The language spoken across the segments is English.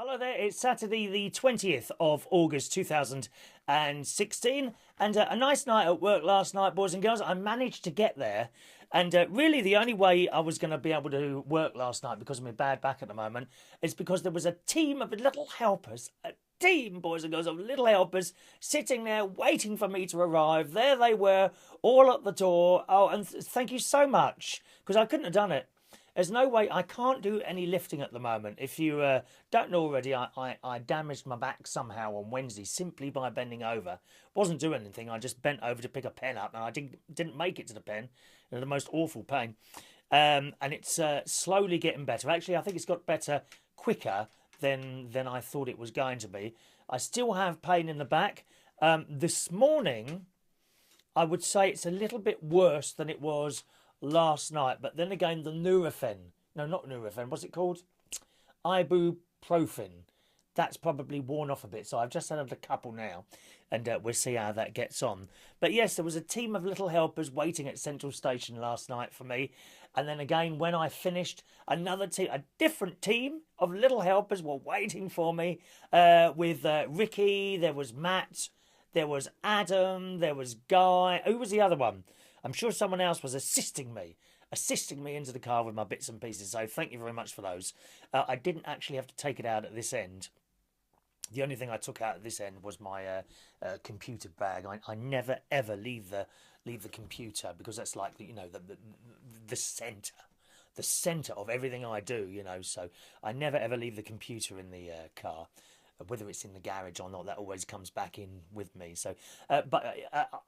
Hello there, it's Saturday the 20th of August 2016 and a nice night at work last night, boys and girls. I managed to get there and really the only way I was going to be able to work last night because of my bad back at the moment is because there was a team of little helpers, boys and girls, of little helpers sitting there waiting for me to arrive. There they were, all at the door. Oh, and thank you so much, because I couldn't have done it. There's no way. I can't do any lifting at the moment. If you don't know already, I damaged my back somehow on Wednesday simply by bending over. Wasn't doing anything. I just bent over to pick a pen up and I didn't make it to the pen. It was the most awful pain. And it's slowly getting better. Actually, I think it's got better quicker than I thought it was going to be. I still have pain in the back. This morning, I would say it's a little bit worse than it was last night, but then again, the Nurofen, no, not Nurofen, what's it called? Ibuprofen. That's probably worn off a bit, so I've just had a couple now, and we'll see how that gets on. But yes, there was a team of little helpers waiting at Central Station last night for me, and then again, when I finished, another team, a different team of little helpers were waiting for me, with Ricky, there was Matt, there was Adam, there was Guy. Who was the other one? I'm sure someone else was assisting me into the car with my bits and pieces. So thank you very much for those. I didn't actually have to take it out at this end. The only thing I took out at this end was my computer bag. I never ever leave the computer, because that's like the centre of everything I do. So I never ever leave the computer in the car. Whether it's in the garage or not, that always comes back in with me. So, but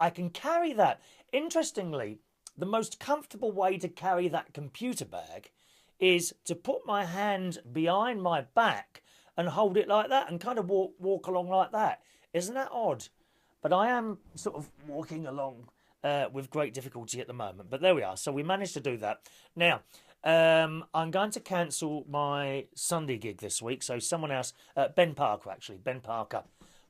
I can carry that. Interestingly, the most comfortable way to carry that computer bag is to put my hand behind my back and hold it like that and kind of walk along like that. Isn't that odd? But I am sort of walking along with great difficulty at the moment. But there we are. So we managed to do that. Now, I'm going to cancel my Sunday gig this week. So someone else, Ben Parker,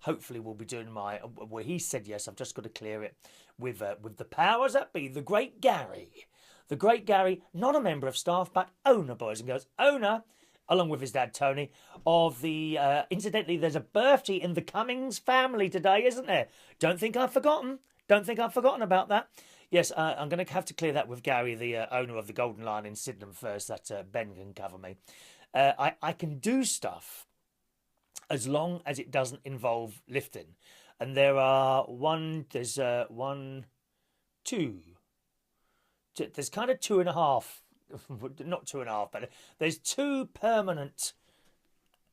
hopefully will be doing well, he said yes. I've just got to clear it with the powers that be, the great Gary. The great Gary, not a member of staff, but owner, boys and girls. Owner, along with his dad, Tony, of the... incidentally, there's a birthday in the Cummings family today, isn't there? Don't think I've forgotten. Don't think I've forgotten about that. Yes, I'm going to have to clear that with Gary, the owner of the Golden Lion in Sydenham first, that Ben can cover me. I can do stuff as long as it doesn't involve lifting. And there are there's kind of two and a half, not two and a half, but there's two permanent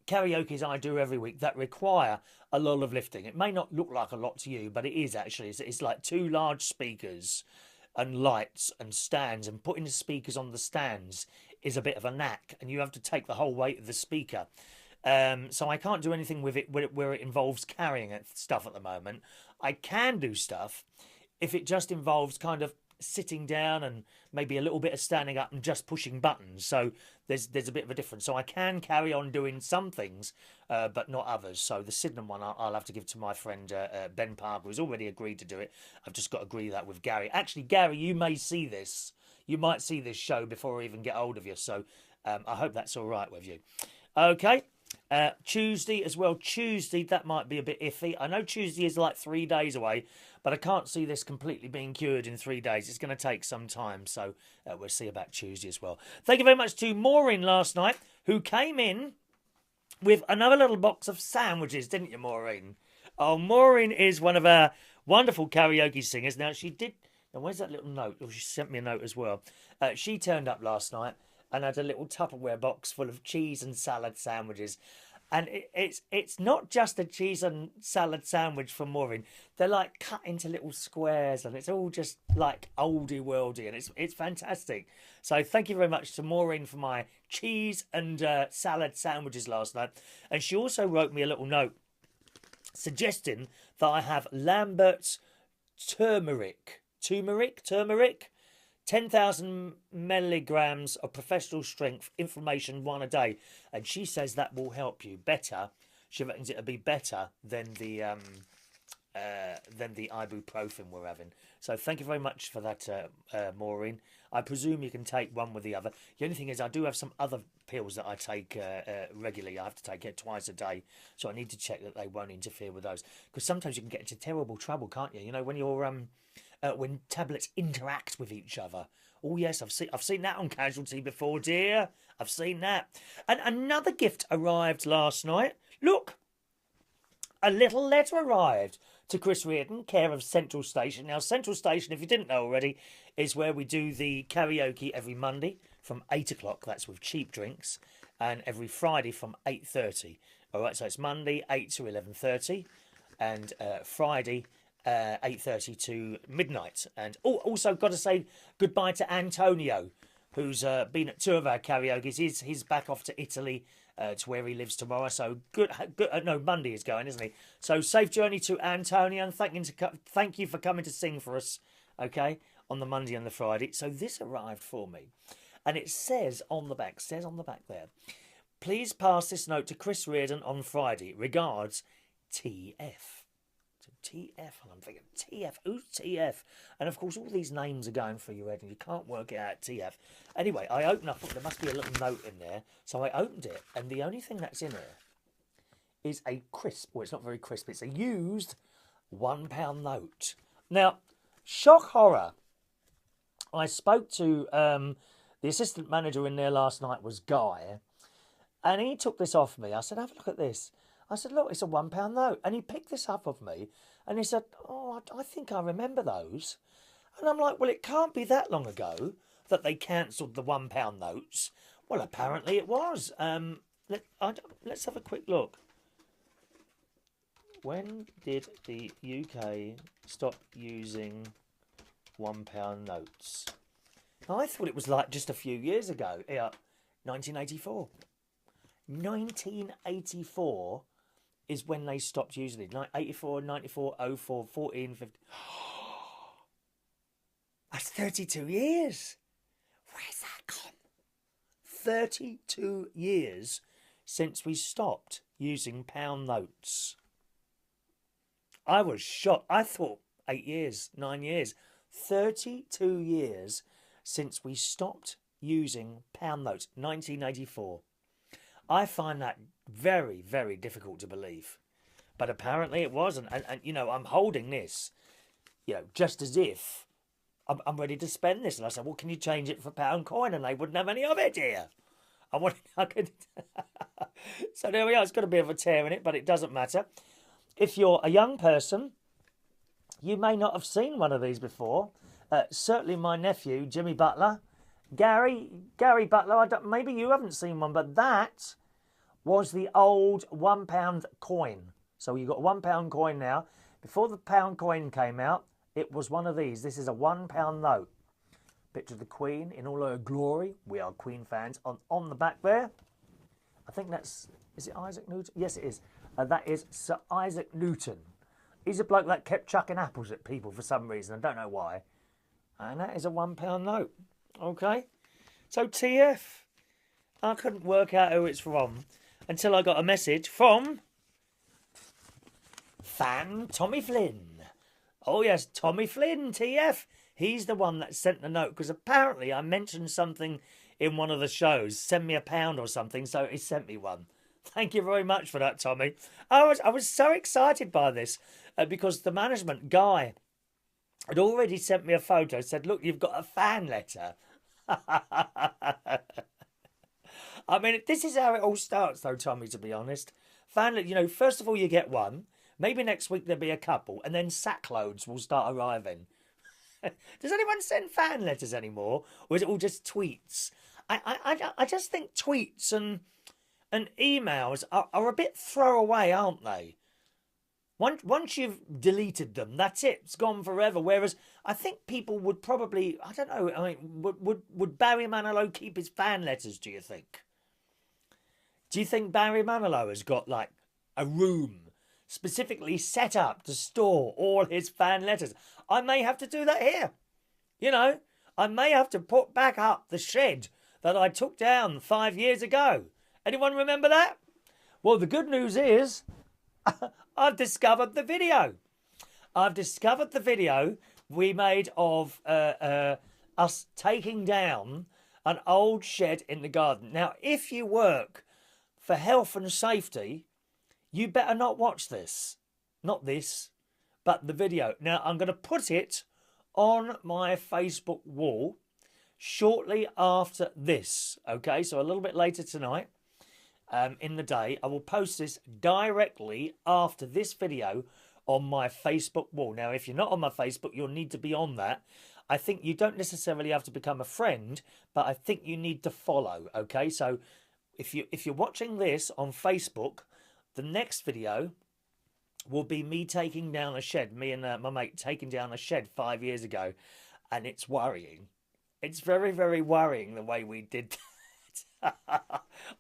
karaokes I do every week that require a lot of lifting. It may not look like a lot to you, but it is actually. It's like two large speakers and lights and stands, and putting the speakers on the stands is a bit of a knack, and you have to take the whole weight of the speaker. So I can't do anything with it where it involves carrying stuff at the moment. I can do stuff if it just involves kind of sitting down and maybe a little bit of standing up and just pushing buttons. So there's a bit of a difference. So I can carry on doing some things, but not others. So the Sydenham one I'll have to give to my friend Ben Parker, who's already agreed to do it. I've just got to agree that with Gary. Actually, Gary, you may see this. You might see this show before I even get hold of you. So I hope that's all right with you. Okay. Tuesday as well. Tuesday, that might be a bit iffy. I know Tuesday is like 3 days away, but I can't see this completely being cured in 3 days. It's going to take some time, so we'll see about Tuesday as well. Thank you very much to Maureen last night, who came in with another little box of sandwiches, didn't you, Maureen? Oh, Maureen is one of our wonderful karaoke singers. Now, she did... Now, where's that little note? Oh, she sent me a note as well. She turned up last night and had a little Tupperware box full of cheese and salad sandwiches. And it's not just a cheese and salad sandwich for Maureen. They're like cut into little squares, and it's all just like oldie worldy, and it's fantastic. So thank you very much to Maureen for my cheese and salad sandwiches last night. And she also wrote me a little note suggesting that I have Lambert's turmeric. 10,000 milligrams of professional strength inflammation 1 a day, and she says that will help you better. She reckons it'll be better than the than the ibuprofen we're having. So thank you very much for that, Maureen. I presume you can take one with the other. The only thing is I do have some other pills that I take regularly. I have to take it twice a day. So I need to check that they won't interfere with those. Because sometimes you can get into terrible trouble, can't you? You know, when you're when tablets interact with each other. Oh yes, I've seen that on Casualty before, dear. I've seen that. And another gift arrived last night. Look, a little letter arrived to Chris Reardon, care of Central Station. Now, Central Station, if you didn't know already, is where we do the karaoke every Monday from 8 o'clock. That's with cheap drinks. And every Friday from 8:30. All right, so it's Monday, 8 to 11:30. And Friday, 8:30 to midnight. And also got to say goodbye to Antonio, who's been at 2 of our karaoke's. He's back off to Italy to where he lives tomorrow. So good. No, Monday is going, isn't he? So safe journey to Antonio, and thank you for coming to sing for us. Okay, on the Monday and the Friday. So this arrived for me, and it says on the back. There. Please pass this note to Chris Reardon on Friday. Regards, TF. TF, and I'm thinking, TF, who's TF? And of course, all these names are going through your head, and you can't work it out, TF. Anyway, I open up, there must be a little note in there, so I opened it, and the only thing that's in there is a crisp, well, it's not very crisp, it's a used £1 note. Now, shock horror, I spoke to the assistant manager in there last night was Guy, and he took this off me. I said, have a look at this. I said, look, it's a £1 note. And he picked this up of me and he said, oh, I think I remember those. And I'm like, well, it can't be that long ago that they cancelled the £1 notes. Well, apparently it was. Let's have a quick look. When did the UK stop using £1 notes? I thought it was like just a few years ago. Yeah, 1984. 1984 is when they stopped using it. 84, 94, 04, 14, 15. That's 32 years. Where's that gone? 32 years since we stopped using pound notes. I was shocked. I thought 8 years, 9 years. 32 years since we stopped using pound notes. 1984. I find that very, very difficult to believe. But apparently it wasn't. And you know, I'm holding this, you know, just as if I'm ready to spend this. And I said, well, can you change it for pound coin? And they wouldn't have any of it here. I could. So there we are. It's got a bit of a tear in it, but it doesn't matter. If you're a young person, you may not have seen one of these before. Certainly my nephew, Jimmy Butler. Gary Butler, maybe you haven't seen one, but that was the old £1 coin. So you've got a £1 coin now. Before the pound coin came out, it was one of these. This is a £1 note. Picture of the Queen in all her glory. We are Queen fans. On the back there, I think that's, is it Isaac Newton? Yes, it is. That is Sir Isaac Newton. He's a bloke that kept chucking apples at people for some reason. I don't know why. And that is a £1 note. Okay, so TF, I couldn't work out who it's from until I got a message from fan Tommy Flynn. Oh yes, Tommy Flynn, TF. He's the one that sent the note because apparently I mentioned something in one of the shows. Send me £1 or something, so he sent me one. Thank you very much for that, Tommy. I was so excited by this because the management guy had already sent me a photo, said, look, you've got a fan letter. I mean, this is how it all starts, though, Tommy, to be honest. Fan letter, you know, first of all, you get one. Maybe next week there'll be a couple, and then sackloads will start arriving. Does anyone send fan letters anymore? Or is it all just tweets? I just think tweets and emails are a bit throwaway, aren't they? Once you've deleted them, that's it. It's gone forever. Whereas I think people would probably, I don't know, I mean, would Barry Manilow keep his fan letters, do you think? Do you think Barry Manilow has got, like, a room specifically set up to store all his fan letters? I may have to do that here. You know, I may have to put back up the shed that I took down 5 years ago. Anyone remember that? Well, the good news is I've discovered the video. I've discovered the video we made of us taking down an old shed in the garden. Now, if you work for health and safety, you better not watch this. Not this, but the video. Now, I'm going to put it on my Facebook wall shortly after this. Okay, so a little bit later tonight in the day, I will post this directly after this video on my Facebook wall. Now, if you're not on my Facebook, you'll need to be on that. I think you don't necessarily have to become a friend, but I think you need to follow. Okay, so if you're watching this on Facebook, the next video will be me taking down a shed. Me and my mate taking down a shed 5 years ago, and it's worrying. It's very, very worrying the way we did that.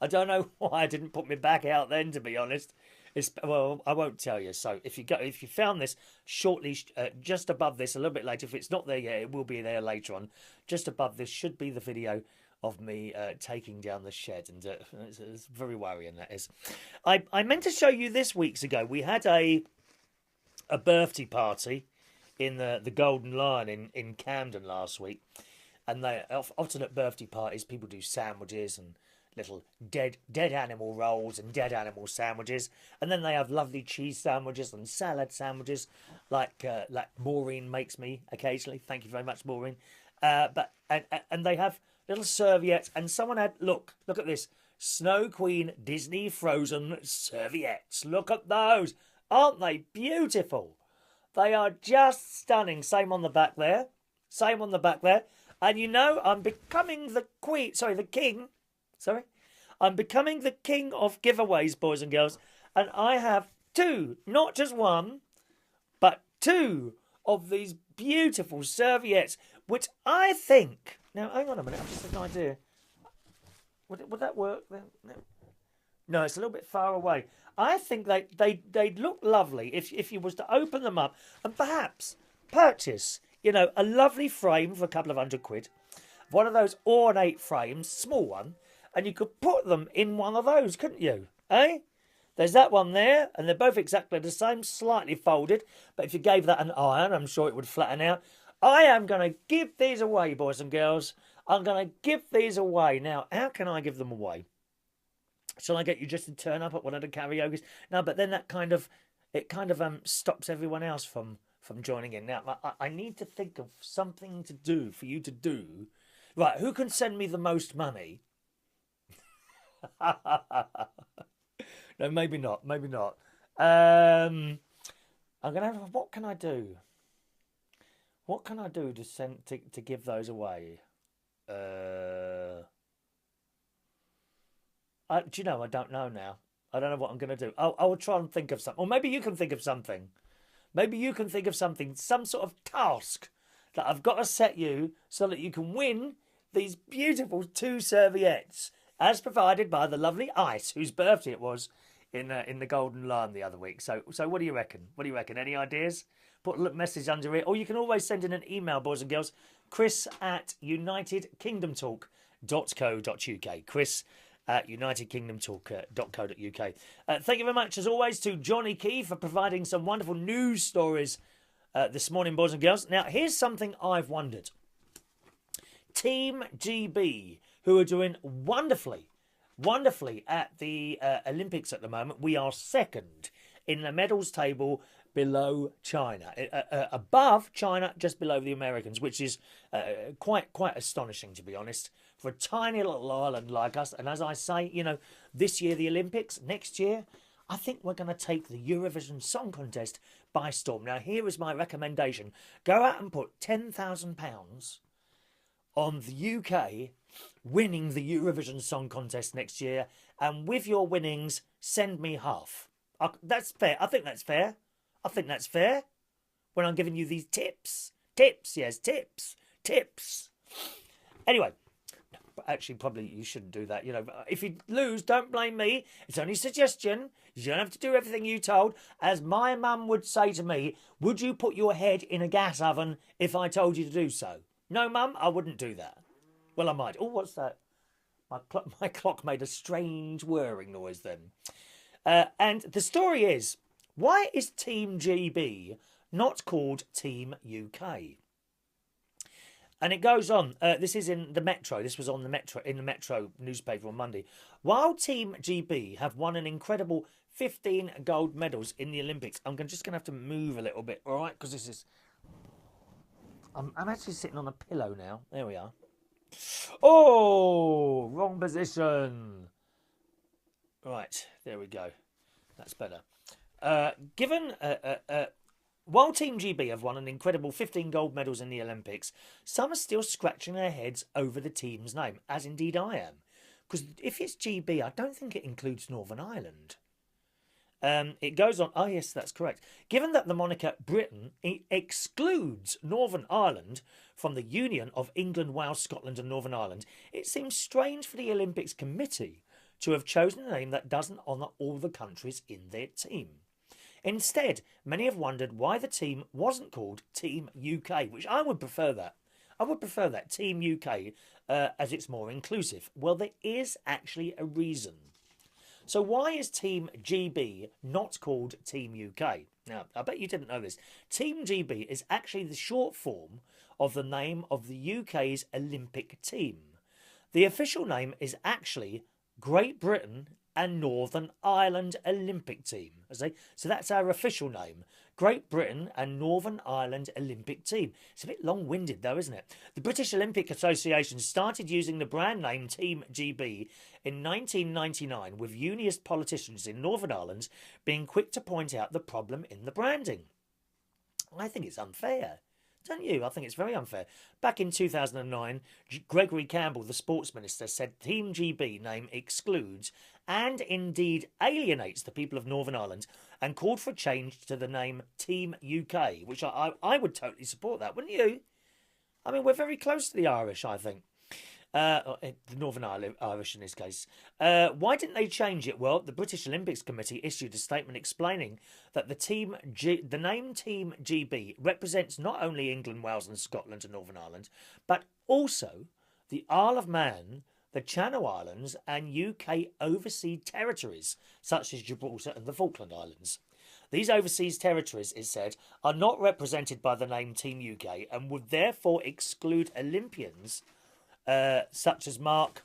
I don't know why I didn't put my back out then, to be honest. Well, I won't tell you. So if you found this shortly, just above this, a little bit later, if it's not there yet, it will be there later on. Just above this should be the video of me taking down the shed, and it's very worrying, that is. I meant to show you this weeks ago. We had a birthday party in the Golden Lion in Camden last week, and they often at birthday parties people do sandwiches and little dead animal rolls and dead animal sandwiches, and then they have lovely cheese sandwiches and salad sandwiches like Maureen makes me occasionally. Thank you very much, Maureen. But they have little serviettes, and someone had look at this Snow Queen Disney Frozen serviettes. Look at those, aren't they beautiful? They are just stunning. Same on the back there, and you know I'm becoming the king. Sorry, I'm becoming the king of giveaways, boys and girls, and I have two, not just one, but two of these beautiful serviettes, which I think. Now, hang on a minute, I've just had an idea. Would that work then? No, it's a little bit far away. I think they'd look lovely if you was to open them up and perhaps purchase, a lovely frame for a couple of £100. One of those ornate frames, small one, and you could put them in one of those, couldn't you? Eh? There's that one there, and they're both exactly the same, slightly folded. But if you gave that an iron, I'm sure it would flatten out. I am going to give these away, boys and girls. I'm going to give these away. Now, how can I give them away? Shall I get you just to turn up at one of the karaoke's? No, but then that kind of stops everyone else from joining in. Now, I need to think of something to do for you to do. Right, who can send me the most money? No, maybe not. I'm gonna have. What can I do? What can I do to give those away? Do you know? I don't know now. I don't know what I'm gonna do. I will try and think of something. Or maybe you can think of something. Some sort of task that I've got to set you so that you can win these beautiful two serviettes, as provided by the lovely Ice, whose birthday it was in the Golden Lion the other week. So what do you reckon? Any ideas? Put a message under it. Or you can always send in an email, boys and girls. Chris@unitedkingdomtalk.co.uk. Chris@unitedkingdomtalk.co.uk. Thank you very much, as always, to Johnny Key for providing some wonderful news stories this morning, boys and girls. Now, here's something I've wondered. Team GB, who are doing wonderfully at the Olympics at the moment. We are second in the medals table, below China, above China, just below the Americans, which is quite astonishing, to be honest, for a tiny little island like us. And as I say, this year the Olympics, next year I think we're going to take the Eurovision Song Contest by storm. Now, here is my recommendation: go out and put £10,000 on the UK winning the Eurovision Song Contest next year, and with your winnings, send me half. That's fair. I think that's fair. When I'm giving you these tips. Tips. Anyway, actually, probably you shouldn't do that. If you lose, don't blame me. It's only a suggestion. You don't have to do everything you told. As my mum would say to me, would you put your head in a gas oven if I told you to do so? No, Mum, I wouldn't do that. Well, I might. Oh, what's that? My clock made a strange whirring noise then. And the story is, why is Team GB not called Team UK. And it goes on. This is in the Metro. This was on the Metro in the Metro newspaper on Monday. While Team GB have won an incredible 15 gold medals in the Olympics, I'm just going to have to move a little bit, all right? Because this is. I'm actually sitting on a pillow now. There we are. Oh, wrong position. Right, there we go. That's better. While Team GB have won an incredible 15 gold medals in the Olympics, some are still scratching their heads over the team's name, as indeed I am. Because if it's GB, I don't think it includes Northern Ireland. It goes on. Oh, yes, that's correct. Given that the moniker Britain excludes Northern Ireland from the union of England, Wales, Scotland and Northern Ireland, it seems strange for the Olympics Committee to have chosen a name that doesn't honour all the countries in their team. Instead, many have wondered why the team wasn't called Team UK, which I would prefer that. I would prefer that, Team UK, as it's more inclusive. Well, there is actually a reason. So why is Team GB not called Team UK? Now, I bet you didn't know this. Team GB is actually the short form of the name of the UK's Olympic team. The official name is actually Great Britain and Northern Ireland Olympic Team. So that's our official name. Great Britain and Northern Ireland Olympic Team. It's a bit long-winded though, isn't it? The British Olympic Association started using the brand name Team GB in 1999, with unionist politicians in Northern Ireland being quick to point out the problem in the branding. I think it's unfair. Don't you? I think it's very unfair. Back in 2009, Gregory Campbell, the sports minister, said Team GB name excludes and indeed alienates the people of Northern Ireland, and called for a change to the name Team UK, which I would totally support that, wouldn't you? I mean, we're very close to the Irish, I think. The Northern Irish in this case. Why didn't they change it? Well, the British Olympics Committee issued a statement explaining that the name Team GB represents not only England, Wales and Scotland and Northern Ireland, but also the Isle of Man, the Channel Islands and UK overseas territories, such as Gibraltar and the Falkland Islands. These overseas territories, it said, are not represented by the name Team UK and would therefore exclude Olympians such as Mark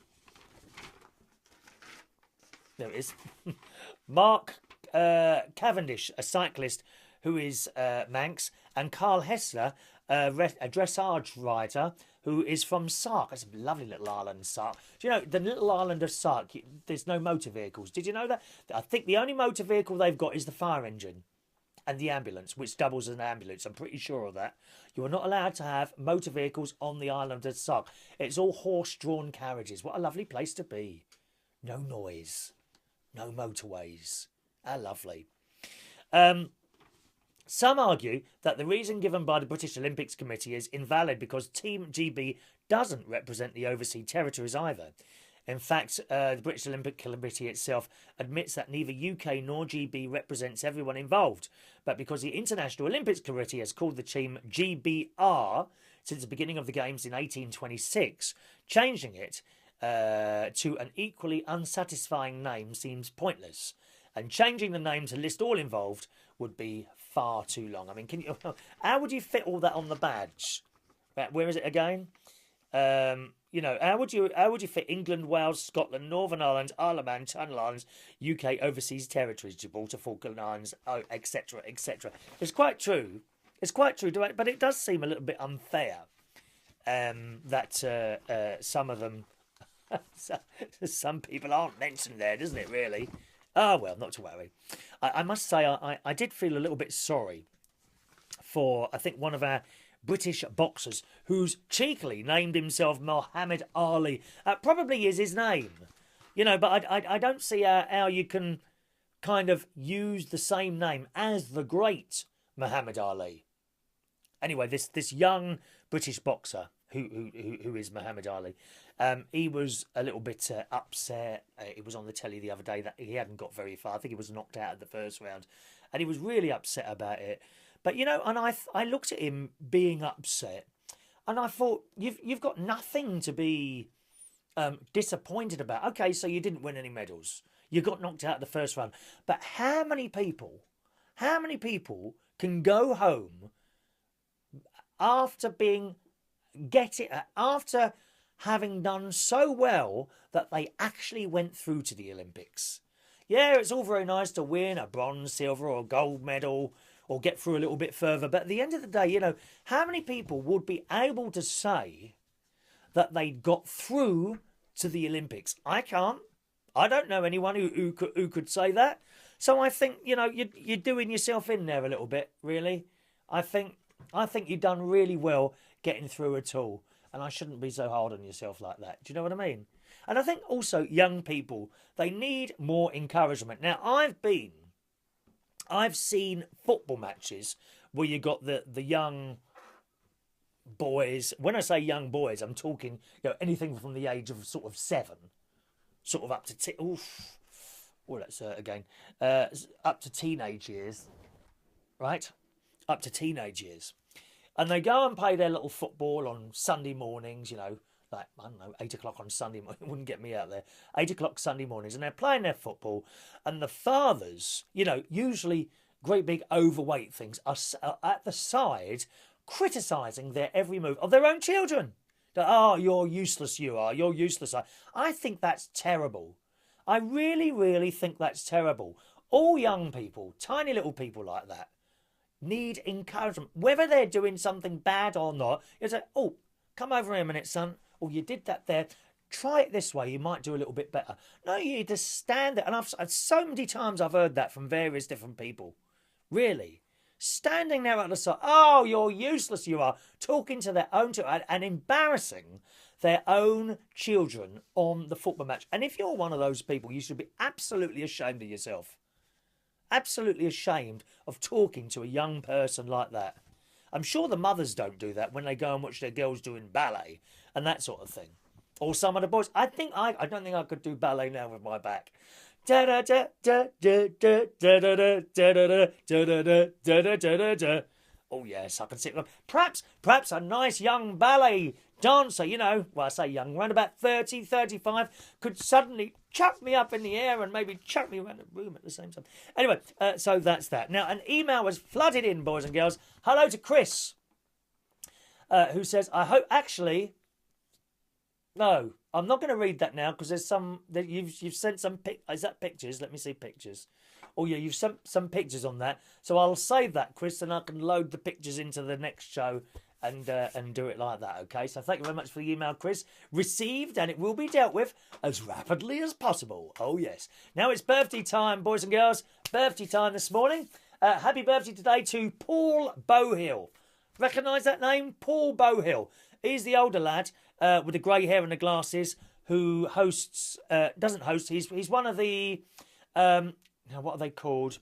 Cavendish, a cyclist who is Manx, and Carl Hessler, a dressage rider who is from Sark. That's a lovely little island, Sark. Do you know, the little island of Sark, there's no motor vehicles. Did you know that? I think the only motor vehicle they've got is the fire engine and the ambulance, which doubles as an ambulance. I'm pretty sure of that. You are not allowed to have motor vehicles on the island of Sark. It's all horse-drawn carriages. What a lovely place to be. No noise. No motorways. How lovely. Some argue that the reason given by the British Olympics Committee is invalid because Team GB doesn't represent the overseas territories either. In fact, the British Olympic Committee itself admits that neither UK nor GB represents everyone involved, but because the International Olympics Committee has called the team GBR since the beginning of the Games in 1826, changing it to an equally unsatisfying name seems pointless, and changing the name to list all involved would be far too long. I mean, how would you fit all that on the badge? Where is it again? You know, how would you fit England, Wales, Scotland, Northern Ireland, Isle of Man, Channel Islands, UK overseas territories, Gibraltar, Falkland Islands, etc., etc. It's quite true. It's quite true, but it does seem a little bit unfair that some of them, some people aren't mentioned there, doesn't it? Really? Oh well, not to worry. I must say, I did feel a little bit sorry for, I think, one of our British boxers who's cheekily named himself Muhammad Ali. Probably is his name, you know, but I don't see how you can kind of use the same name as the great Muhammad Ali. Anyway, this young British boxer who is Muhammad Ali, he was a little bit upset. It was on the telly the other day that he hadn't got very far. I think he was knocked out of the first round, and he was really upset about it. But, you know, and I looked at him being upset, and I thought, you've got nothing to be disappointed about. Okay, so you didn't win any medals. You got knocked out of the first round. But how many people can go home after after having done so well that they actually went through to the Olympics. Yeah, it's all very nice to win a bronze, silver, or gold medal or get through a little bit further. But at the end of the day, you know, how many people would be able to say that they got through to the Olympics? I can't. I don't know anyone who could say that. So I think, you know, you're doing yourself in there a little bit, really. I think you've done really well getting through it all. And I shouldn't be so hard on yourself like that. Do you know what I mean? And I think also young people, they need more encouragement. Now, I've seen football matches where you got the young boys. When I say young boys, I'm talking, you know, anything from the age of sort of 7, sort of up to up to teenage years, right? Up to teenage years. And they go and play their little football on Sunday mornings, you know, like, I don't know, 8 o'clock on Sunday morning. It wouldn't get me out there. 8 o'clock Sunday mornings. And they're playing their football. And the fathers, you know, usually great big overweight things, are at the side criticising their every move of their own children. Oh, you're useless, you are. You're useless. I think that's terrible. I really, really think that's terrible. All young people, tiny little people like that, need encouragement. Whether they're doing something bad or not, you say, oh, come over here a minute, son. Oh, you did that there. Try it this way. You might do a little bit better. No, you just stand there. And I've so many times I've heard that from various different people. Really. Standing there at the side. Oh, you're useless, you are. Talking to their own children and embarrassing their own children on the football match. And if you're one of those people, you should be absolutely ashamed of yourself. Absolutely ashamed of talking to a young person like that. I'm sure the mothers don't do that when they go and watch their girls doing ballet and that sort of thing. Or some of the boys. I don't think I could do ballet now with my back. Da da da da da da da da da da da da. Oh yes, I can sit. Perhaps a nice young ballet dancer, you know, well, I say young, around about 30, 35, could suddenly chuck me up in the air and maybe chuck me around the room at the same time. Anyway, so that's that. Now, an email was flooded in, boys and girls. Hello to Chris, who says, I hope, actually, no, I'm not going to read that now because there's some, that you've sent some, is that pictures? Let me see pictures. Oh yeah, you've sent some pictures on that. So I'll save that, Chris, and I can load the pictures into the next show and do it like that, okay? So thank you very much for the email, Chris. Received, and it will be dealt with as rapidly as possible. Oh, yes. Now it's birthday time, boys and girls. Birthday time this morning. Happy birthday today to Paul Bowhill. Recognise that name? Paul Bowhill. He's the older lad with the grey hair and the glasses who hosts... doesn't host. He's one of the... now, what are they called?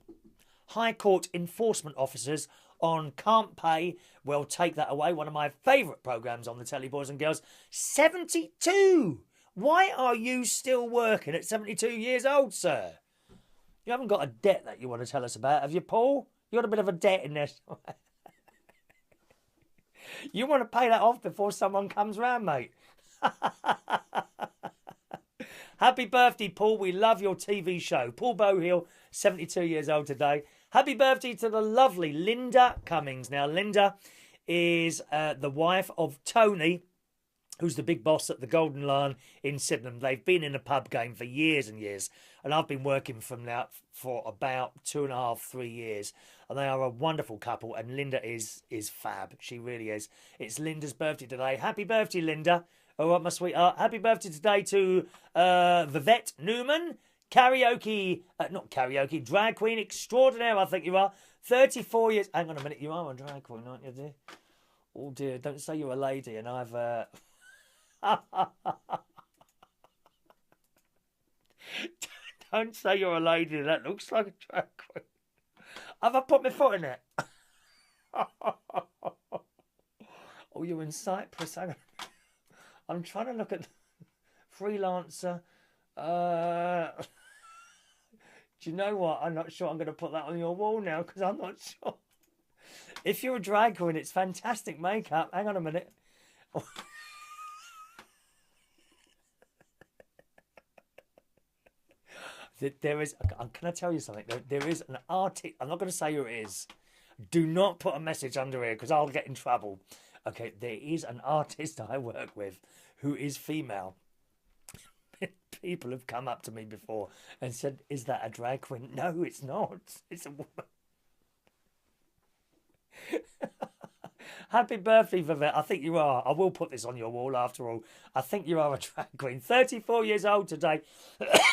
High Court Enforcement Officers on Can't Pay. Well, take that away. One of my favourite programmes on the telly, boys and girls. 72! Why are you still working at 72 years old, sir? You haven't got a debt that you want to tell us about, have you, Paul? You got a bit of a debt in there. You want to pay that off before someone comes round, mate. Happy birthday, Paul. We love your TV show. Paul Bowhill, 72 years old today. Happy birthday to the lovely Linda Cummings. Now, Linda is the wife of Tony, who's the big boss at the Golden Lion in Sydenham. They've been in a pub game for years and years, and I've been working for them now for about 2.5, 3 years, and they are a wonderful couple, and Linda is fab. She really is. It's Linda's birthday today. Happy birthday, Linda. All right, my sweetheart. Happy birthday today to Vauvette Newman. Karaoke, not karaoke, drag queen extraordinaire, I think you are. 34 years. Hang on a minute, you are a drag queen, aren't you, dear? Oh, dear, don't say you're a lady, and I've... Don't say you're a lady, that looks like a drag queen. Have I put my foot in it? Oh, you're in Cyprus. Hang on. I'm trying to look at freelancer. Do you know what? I'm not sure I'm going to put that on your wall now because I'm not sure. If you're a drag queen, it's fantastic makeup. Hang on a minute. There is, can I tell you something? There is an artist, I'm not going to say who it is, Do not put a message under here because I'll get in trouble. Okay, there is an artist I work with who is female. People have come up to me before and said, "Is that a drag queen?" No, it's not. It's a woman. Happy birthday, Vauvette. I think you are. I will put this on your wall after all. I think you are a drag queen. 34 years old today.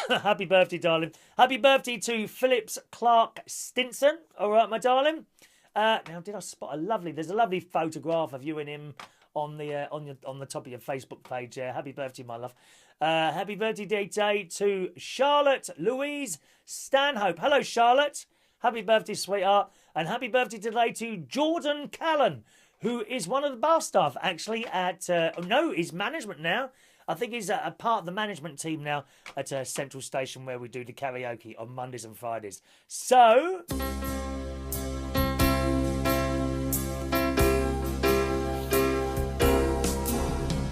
Happy birthday, darling. Happy birthday to Phyllis Clark Stinson. All right, my darling. Now, did I spot there's a lovely photograph of you and him on the top of your Facebook page. Happy birthday, my love. Happy birthday day to Charlotte Louise Stanhope. Hello, Charlotte. Happy birthday, sweetheart. And happy birthday today to Jordan Callan, who is one of the bar staff, actually, at... he's management now. I think he's a part of the management team now at Central Station, where we do the karaoke on Mondays and Fridays. So...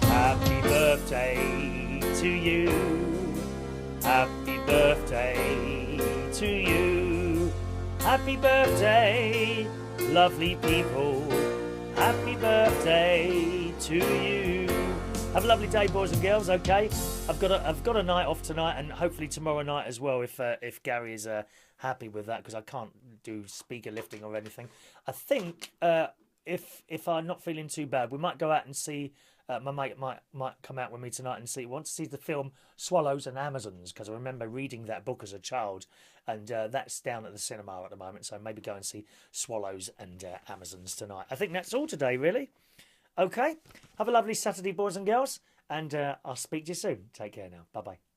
happy birthday to you. Happy birthday to you. Happy birthday, lovely people. Happy birthday to you. Have a lovely day, boys and girls. Okay, I've got a night off tonight, and hopefully tomorrow night as well. If Gary is happy with that, because I can't do speaker lifting or anything. I think if I'm not feeling too bad, we might go out and see. My mate might come out with me tonight and want to see the film Swallows and Amazons, because I remember reading that book as a child, and that's down at the cinema at the moment. So maybe go and see Swallows and Amazons tonight. I think that's all today, really. Okay, have a lovely Saturday, boys and girls, and I'll speak to you soon. Take care now. Bye bye.